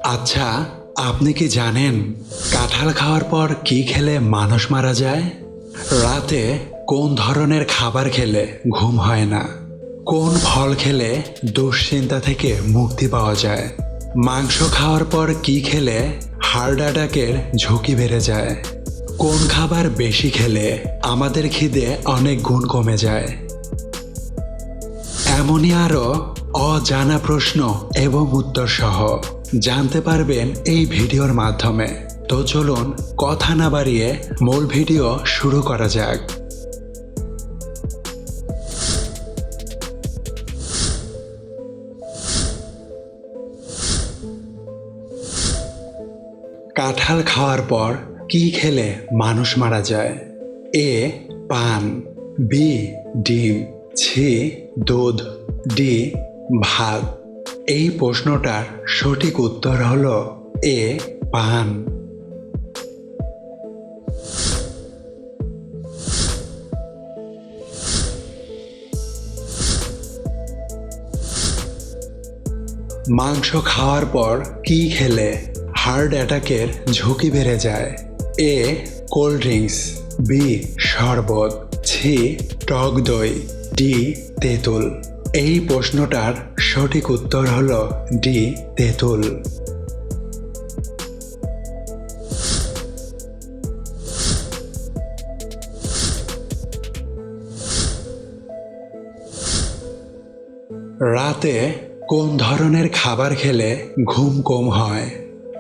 আচ্ছা, আপনি কি জানেন কাঁঠাল খাওয়ার পর কি খেলে মানুষ মারা যায়? রাতে কোন ধরনের খাবার খেলে ঘুম হয় না? কোন ফল খেলে দুশ্চিন্তা থেকে মুক্তি পাওয়া যায়? মাংস খাওয়ার পর কি খেলে হার্ট অ্যাটাকের ঝুঁকি বেড়ে যায়? কোন খাবার বেশি খেলে আমাদের খিদে অনেক গুণ কমে যায়? এমনই আরও অজানা প্রশ্ন এবং উত্তর সহ জানতে পারবেন এই ভিডিওর মাধ্যমে। তো চলুন কথা না বাড়িয়ে মূল ভিডিও শুরু করা যাক। কাঁঠাল খাওয়ার পর কি খেলে মানুষ মারা যায়? এ পান, বি ডিম, সি দুধ, ডি ভাত। এই প্রশ্নটার সঠিক উত্তর হলো এ পান। মাংস খাওয়ার পর কি খেলে হার্ট অ্যাটাকের ঝুঁকি বেড়ে যায়? এ কোল্ড ড্রিঙ্কস, বি শরবত, সি টক দই, ডি তেঁতুল। এই প্রশ্নটার সঠিক উত্তর হলো ডি তেঁতুল। রাতে কোন ধরনের খাবার খেলে ঘুম কম হয়?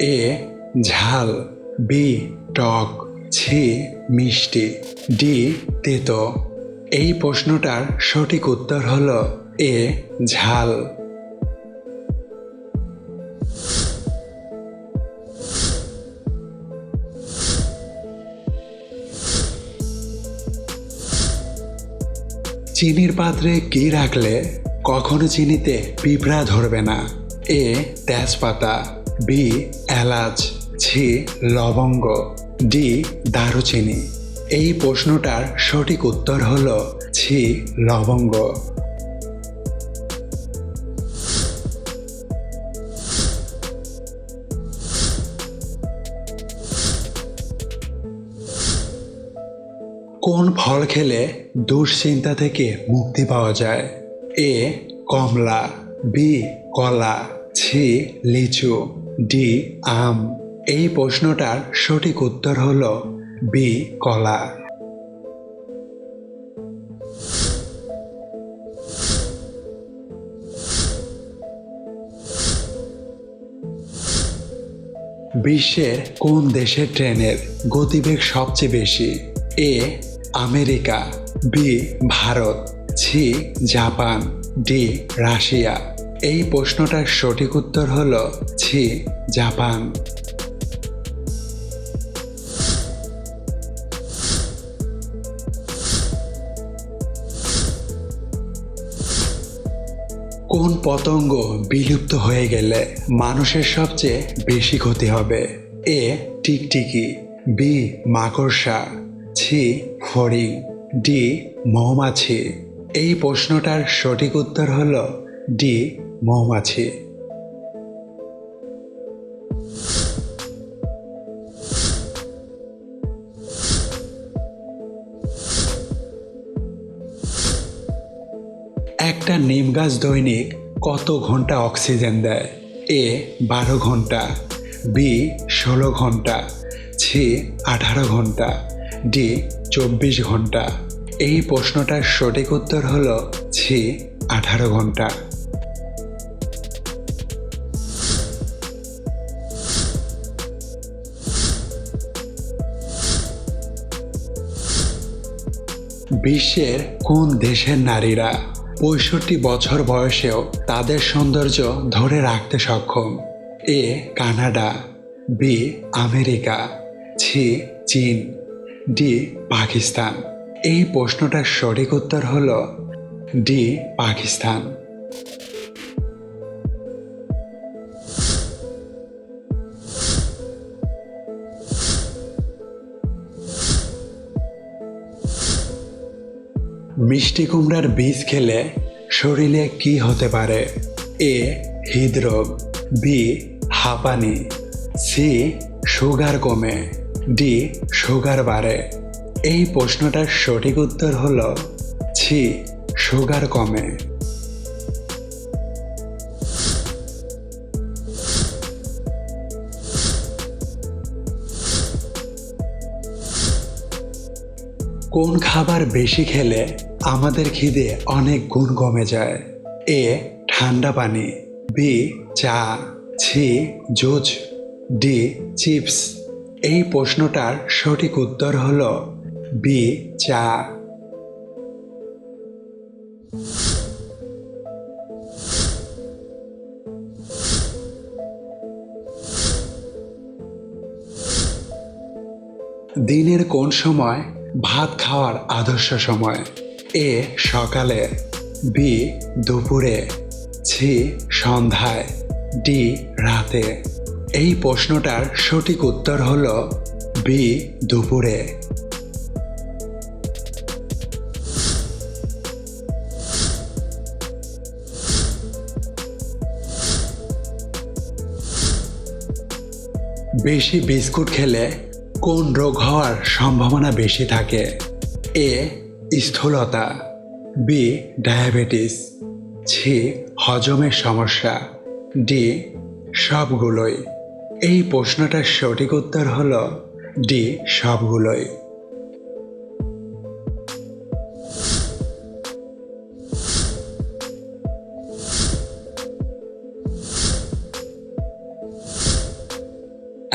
এ ঝাল, বি টক, সি মিষ্টি, ডি তেতো। এই প্রশ্নটার সঠিক উত্তর হলো এ ঝাল। চিনির পাত্রে কি রাখলে কখনো চিনিতে পিঁপড়া ধরবে না? এ তেজপাতা, বি এলাচ, সি লবঙ্গ, ডি দারুচিনি। এই প্রশ্নটার সঠিক উত্তর হলো সি লবঙ্গ। কোন ফল খেলে দুশ্চিন্তা থেকে মুক্তি পাওয়া যায়? এ কমলা, বি কলা, সি লিচু, ডি আম। এই প্রশ্নটার সঠিক উত্তর হলো বি কলা। বিশ্বের কোন দেশের ট্রেনের গতিবেগ সবচেয়ে বেশি? A America, B Bharat, C Japan, D Russia. এই প্রশ্নটার সঠিক উত্তর হলো সি জাপান। কোন পতঙ্গ বিলুপ্ত হয়ে গেলে মানুষের সবচেয়ে বেশি ক্ষতি হবে? এ টিকটিকি, বি মাকড়সা, সি ফড়িং, ডি মৌমাছি। এই প্রশ্নটার সঠিক উত্তর হলো ডি মৌমাছি। একটা নিম গাছ দৈনিক কত ঘন্টা অক্সিজেন দেয়? এ 12 ঘন্টা, বি 16 ঘন্টা, সি 18 ঘন্টা, ডি 24 ঘন্টা। এই প্রশ্নটার সঠিক উত্তর হলো সি 18 ঘন্টা। বিশ্বের কোন দেশের নারীরা 65 বছর বয়সেও তাদের সৌন্দর্য ধরে রাখতে সক্ষম? A Canada, B America, C চীন, ডি পাকিস্তান। এই প্রশ্নটার সঠিক উত্তর হলো ডি পাকিস্তান। মিষ্টি কুমড়ার বীজ খেলে শরীরে কি হতে পারে? এ হৃদরোগ, বি হাঁপানি, সি সুগার কমে, ডি সুগার বাড়ে। এই প্রশ্নটার সঠিক উত্তর হলো সি সুগার কমে। কোন খাবার বেশি খেলে আমাদের খিদে অনেক গুণ কমে যায়? এ ঠান্ডা পানি, বি চা, সি জুস, ডি চিপস। এই প্রশ্নটার সঠিক উত্তর হলো বি চা। দিনের কোন সময় ভাত খাওয়ার আদর্শ সময়? এ সকালে, বি দুপুরে, সি সন্ধ্যায়, ডি রাতে। এই প্রশ্নটার সঠিক উত্তর হলো বি দুপুরে। বেশি বিস্কুট খেলে কোন রোগ হওয়ার সম্ভাবনা বেশি থাকে? এ স্থূলতা, বি ডায়াবেটিস, সি হজমের সমস্যা, ডি সবগুলোই। এই প্রশ্নটার সঠিক উত্তর হলো ডি সবগুলোই।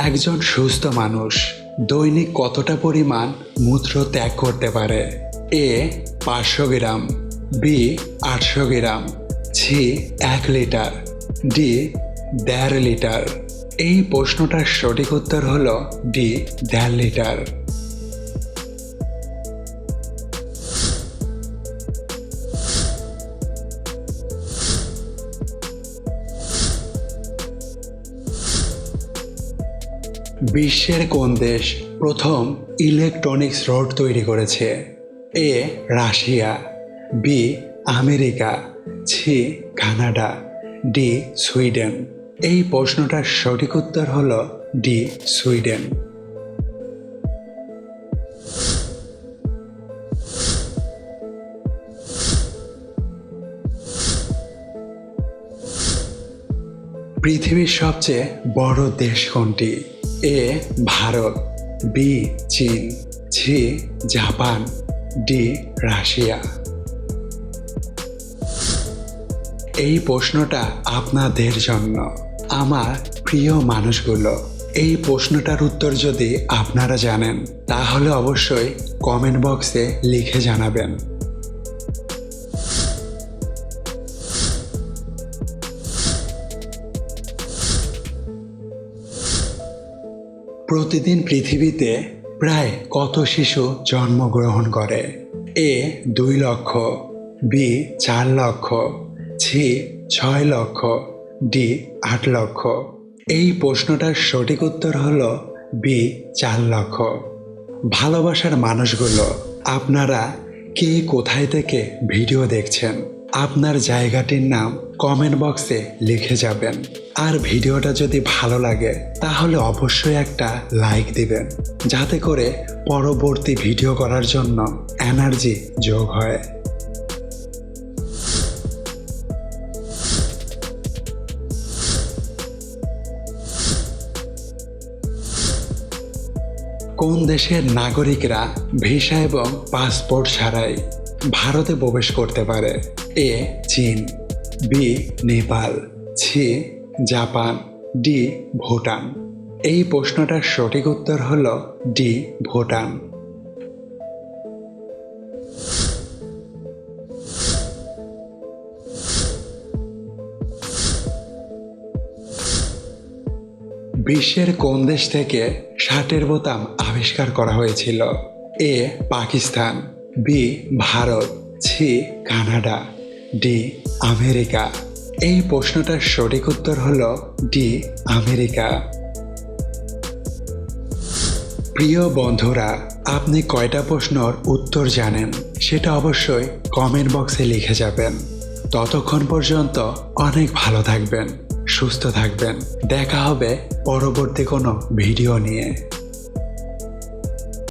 একজন সুস্থ মানুষ দৈনিক কতটা পরিমাণ মূত্র ত্যাগ করতে পারে? এ 500 গ্রাম, বি 800 গ্রাম, সি 1 লিটার, ডি 1.5 লিটার। এই প্রশ্নটার সঠিক উত্তর হলো ডি 1.5 লিটার। বিশ্বের কোন দেশ প্রথম ইলেকট্রনিক্স রড তৈরি করেছে? A Russia, B America, C Canada, D Sweden. এই প্রশ্নটার সঠিক উত্তর হলো ডি সুইডেন। পৃথিবীর সবচেয়ে বড় দেশ কোনটি? এ ভারত, বি চীন, সি জাপান, ডি রাশিয়া। এই প্রশ্নটা আপনাদের জন্য। আমার প্রিয় মানুষগুলো, এই প্রশ্নটার উত্তর যদি আপনারা জানেন তাহলে অবশ্যই কমেন্ট বক্সে লিখে জানাবেন। প্রতিদিন পৃথিবীতে প্রায় কত শিশু জন্মগ্রহণ করে? এ 2 লক্ষ, বি 4 লক্ষ, সি 6 লক্ষ, ডি 8 লক্ষ। এই প্রশ্নটার সঠিক উত্তর হলো বি 4 লক্ষ। ভালোবাসার মানুষগুলো, আপনারা কে কোথায় থেকে ভিডিও দেখছেন আপনার জায়গাটির নাম কমেন্ট বক্সে লিখে যাবেন। আর ভিডিওটা যদি ভালো লাগে তাহলে অবশ্যই একটা লাইক দিবেন, যাতে করে পরবর্তী ভিডিও করার জন্য এনার্জি যোগ হয়। কোন দেশের নাগরিকরা ভিসা এবং পাসপোর্ট ছাড়াই ভারতে প্রবেশ করতে পারে? এ চীন, B Nepal, C Japan, D Bhutan. এই প্রশ্নটার সঠিক উত্তর হলো ডি ভুটান। বিশ্বের কোন দেশ থেকে শার্টের বোতাম আবিষ্কার করা হয়েছিল? A Pakistan, B Bharat, C Canada, D America. এই প্রশ্নটার সঠিক উত্তর হলো ডি আমেরিকা। প্রিয় বন্ধুরা, আপনি কয়টা প্রশ্নর উত্তর জানেন সেটা অবশ্যই কমেন্ট বক্সে লিখে যাবেন। ততক্ষণ পর্যন্ত অনেক ভালো থাকবেন, সুস্থ থাকবেন। দেখা হবে পরবর্তী কোনো ভিডিও নিয়ে।